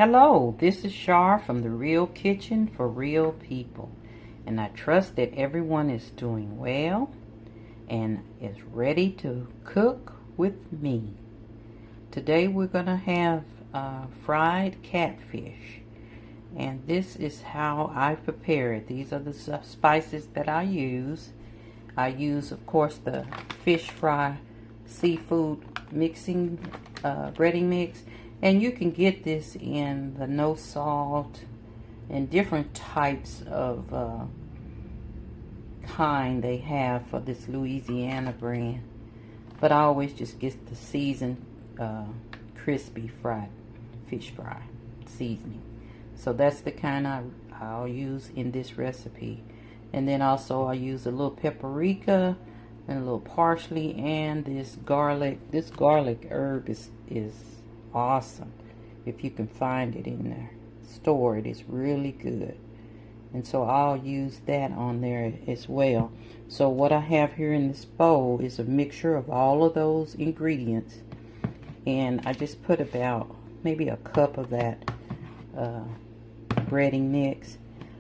Hello, this is Shar from the Real Kitchen for Real People, and I trust that everyone is doing well and is ready to cook with me. Today we're going to have fried catfish, and this is how I prepare it. These are the spices that I use. I use, of course, the fish fry seafood mixing breading mix. And you can get this in the no salt and different types of kind they have for this Louisiana brand. But I always just get the seasoned crispy fried fish fry seasoning. So that's the kind I'll use in this recipe. And then also I use a little paprika and a little parsley and this garlic. This garlic herb is awesome. If you can find it in the store, it is really good. And so I'll use that on there as well. So what I have here in this bowl is a mixture of all of those ingredients, and I just put about maybe a cup of that breading mix,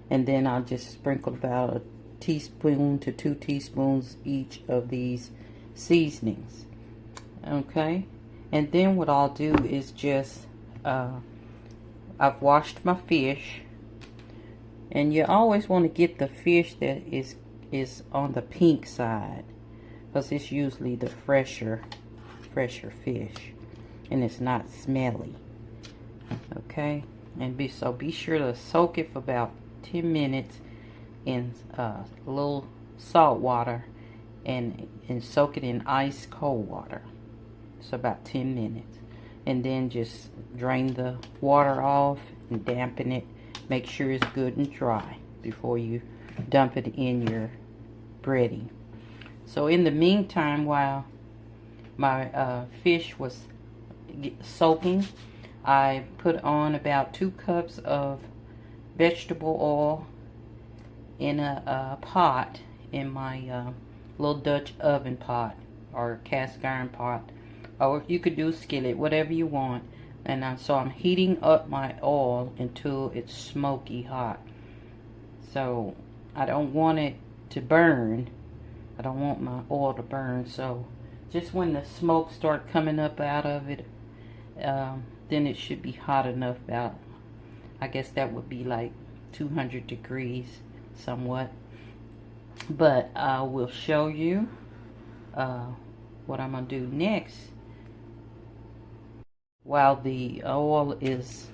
and then I'll just sprinkle about a teaspoon to 2 teaspoons each of these seasonings. Okay. And then what I'll do is just, I've washed my fish. And you always want to get the fish that is on the pink side, because it's usually the fresher fish. And it's not smelly. Okay? And be sure to soak it for about 10 minutes in a little salt water and soak it in ice cold water. So about 10 minutes, and then just drain the water off and dampen it. Make sure it's good and dry before you dump it in your breading. So in the meantime, while my fish was soaking, I put on about 2 cups of vegetable oil in a pot in my little Dutch oven pot or cast iron pot. Or you could do skillet, whatever you want. And so I'm heating up my oil until it's smoky hot. So I don't want it to burn. I don't want my oil to burn. So just when the smoke starts coming up out of it, then it should be hot enough. About, I guess that would be like 200 degrees somewhat. But I will show you what I'm going to do next. While the oil is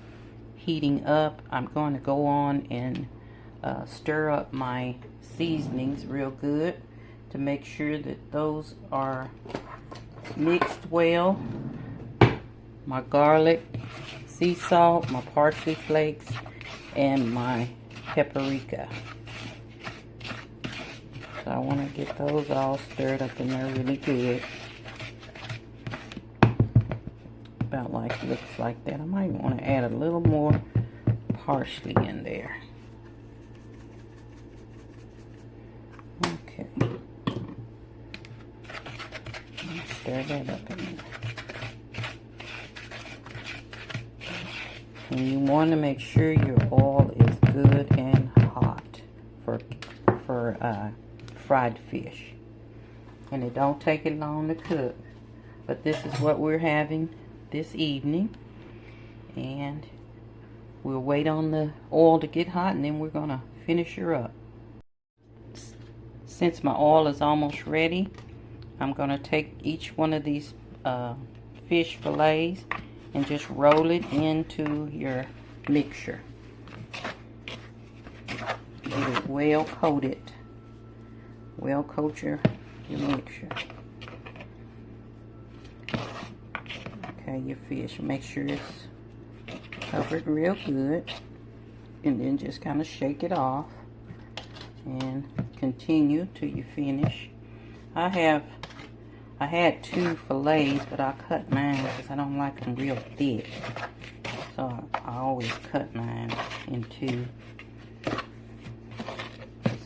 heating up, I'm going to go on and stir up my seasonings real good to make sure that those are mixed well. My garlic, sea salt, my parsley flakes, and my paprika. So I want to get those all stirred up in there really good. About like looks like that. I might want to add a little more parsley in there. Okay. Stir that up in there. And you want to make sure your oil is good and hot for fried fish. And it don't take it long to cook. But this is what we're having this evening, and we'll wait on the oil to get hot, and then we're gonna finish her up. Since my oil is almost ready, I'm gonna take each one of these fish fillets and just roll it into your mixture. Get it well coated. Well coat your mixture. Okay, your fish, make sure it's covered real good, and then just kind of shake it off and continue till you finish. I had 2 fillets, but I cut mine because I don't like them real thick, so I always cut mine in 2.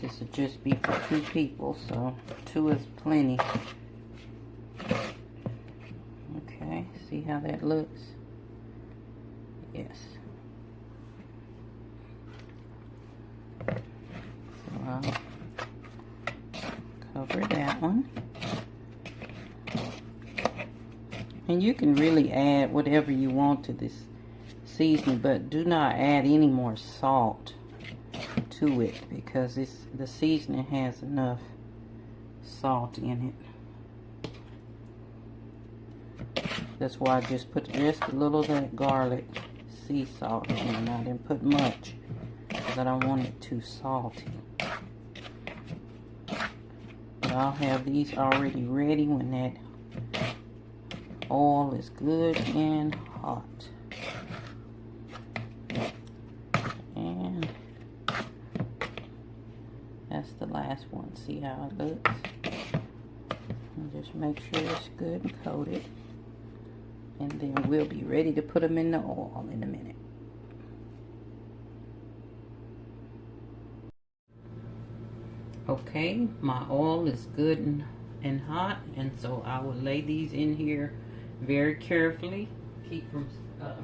This will just be for 2 people, so 2 is plenty. Okay, see how that looks? Yes. cover that one. And you can really add whatever you want to this seasoning, but do not add any more salt to it because the seasoning has enough salt in it. That's why I just put just a little of that garlic sea salt in it. I didn't put much because I don't want it too salty. But I'll have these already ready when that oil is good and hot. And that's the last one. See how it looks? And just make sure it's good and coated. And then we'll be ready to put them in the oil in a minute. Okay, my oil is good and hot, and so I will lay these in here very carefully. Keep from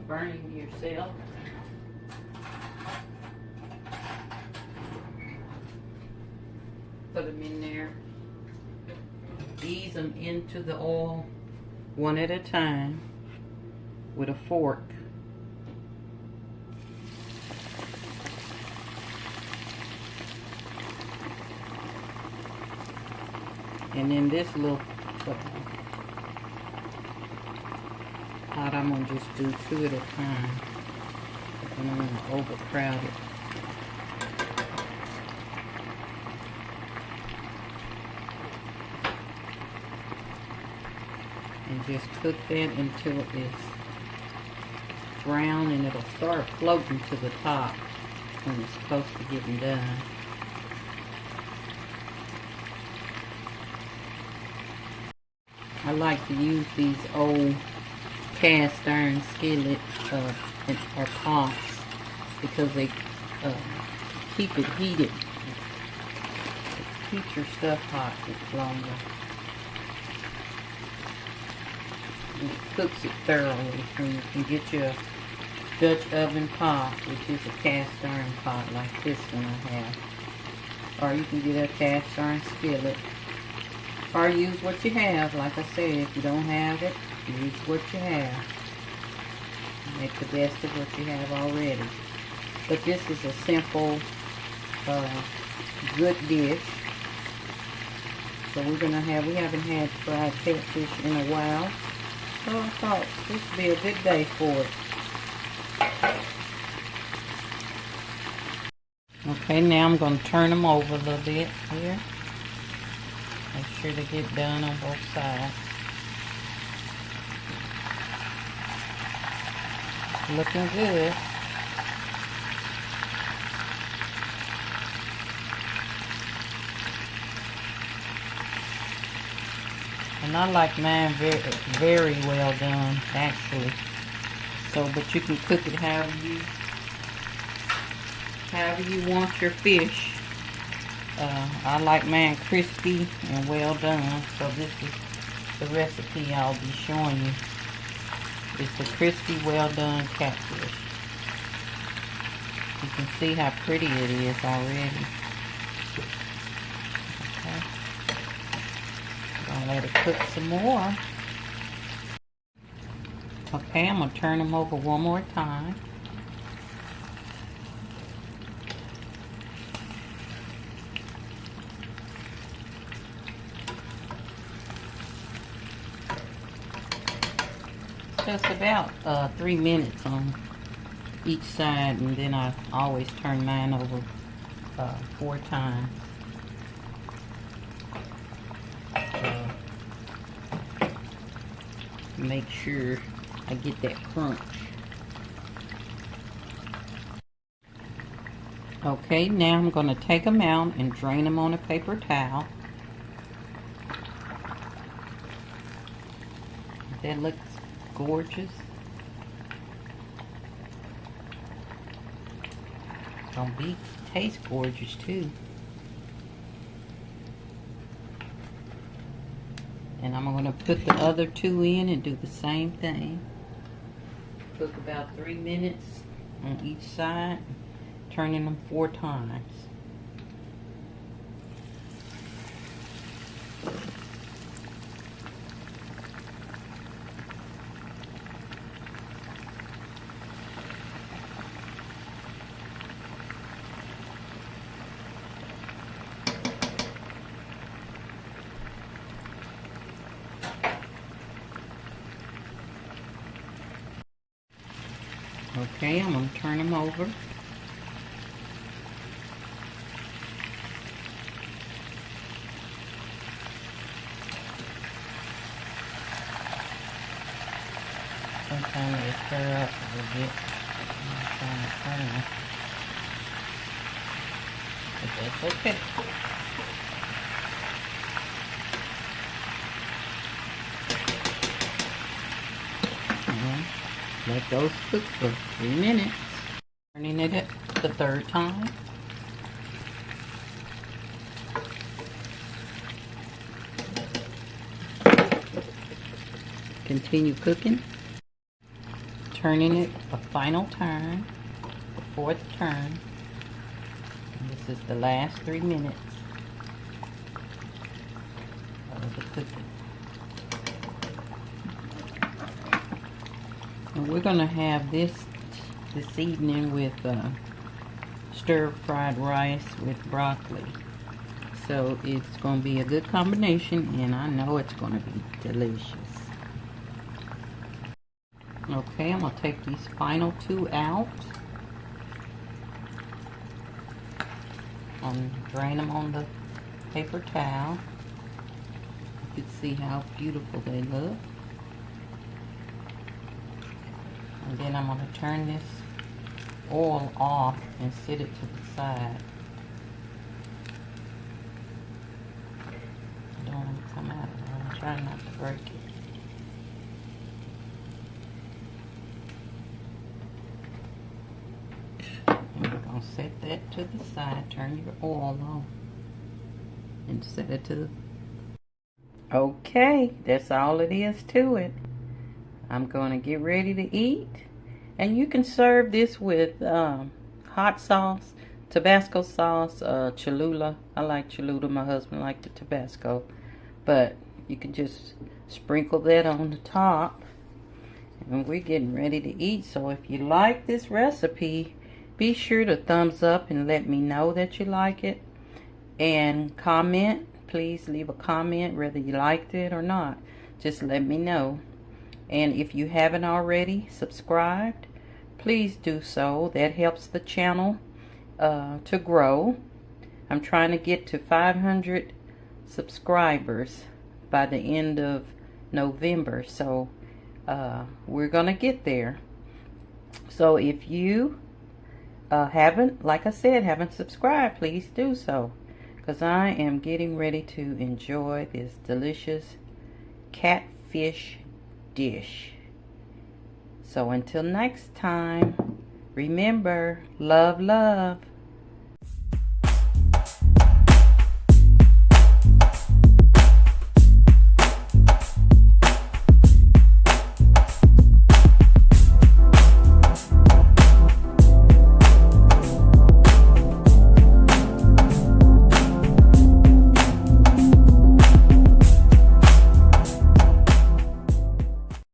burning yourself. Put them in there. Ease them into the oil one at a time with a fork. And then this little pot, I'm going to just do 2 at a time. I don't want to overcrowd it. And just cook that until it's brown, and it'll start floating to the top when it's close to getting done. I like to use these old cast iron skillets or pots because they keep it heated. It keeps your stuff hot longer. And it cooks it thoroughly. So you can get your Dutch oven pot, which is a cast iron pot like this one I have. Or you can get a cast iron skillet. Or use what you have. Like I said, if you don't have it, use what you have. Make the best of what you have already. But this is a simple, good dish. So we haven't had fried catfish in a while. So I thought this would be a good day for it. Okay, now I'm going to turn them over a little bit here. Make sure they get done on both sides. Looking good. And I like mine very, very well done, actually. So, but you can cook it however you want your fish. I like mine crispy and well done. So this is the recipe I'll be showing you. It's the crispy well done catfish. You can see how pretty it is already. Okay. Gonna let it cook some more. Okay, I'm gonna turn them over one more time. Just about 3 minutes on each side, and then I always turn mine over 4 times. Make sure I get that crunch. Okay, now I'm going to take them out and drain them on a paper towel. That looks gorgeous. Gonna taste gorgeous too. And I'm gonna put the other 2 in and do the same thing. Cook about 3 minutes on each side, turning them 4 times. Okay, I'm going to turn them over. Sometimes they stir up a little bit. I'm trying to turn them. But that's okay. Let those cook for 3 minutes. Turning it the third time. Continue cooking. Turning it a final turn, the fourth turn. And this is the last 3 minutes of the cooking. And we're gonna have this evening with stir-fried rice with broccoli. So it's gonna be a good combination, and I know it's gonna be delicious. Okay, I'm gonna take these final 2 out and drain them on the paper towel. You can see how beautiful they look. And then I'm going to turn this oil off and set it to the side. I don't want it to come out of there. I'm trying not to break it. And we're going to set that to the side. Turn your oil on and set it to the... Okay, that's all it is to it. I'm going to get ready to eat. And you can serve this with hot sauce, Tabasco sauce, Cholula. I like Cholula. My husband liked the Tabasco. But you can just sprinkle that on the top. And we're getting ready to eat. So if you like this recipe, be sure to thumbs up and let me know that you like it. And comment. Please leave a comment whether you liked it or not. Just let me know. And if you haven't already subscribed, please do so. That helps the channel to grow. I'm trying to get to 500 subscribers by the end of November. So we're going to get there. So if you haven't, like I said, haven't subscribed, please do so. Because I am getting ready to enjoy this delicious catfish dish. So until next time, remember, love, love.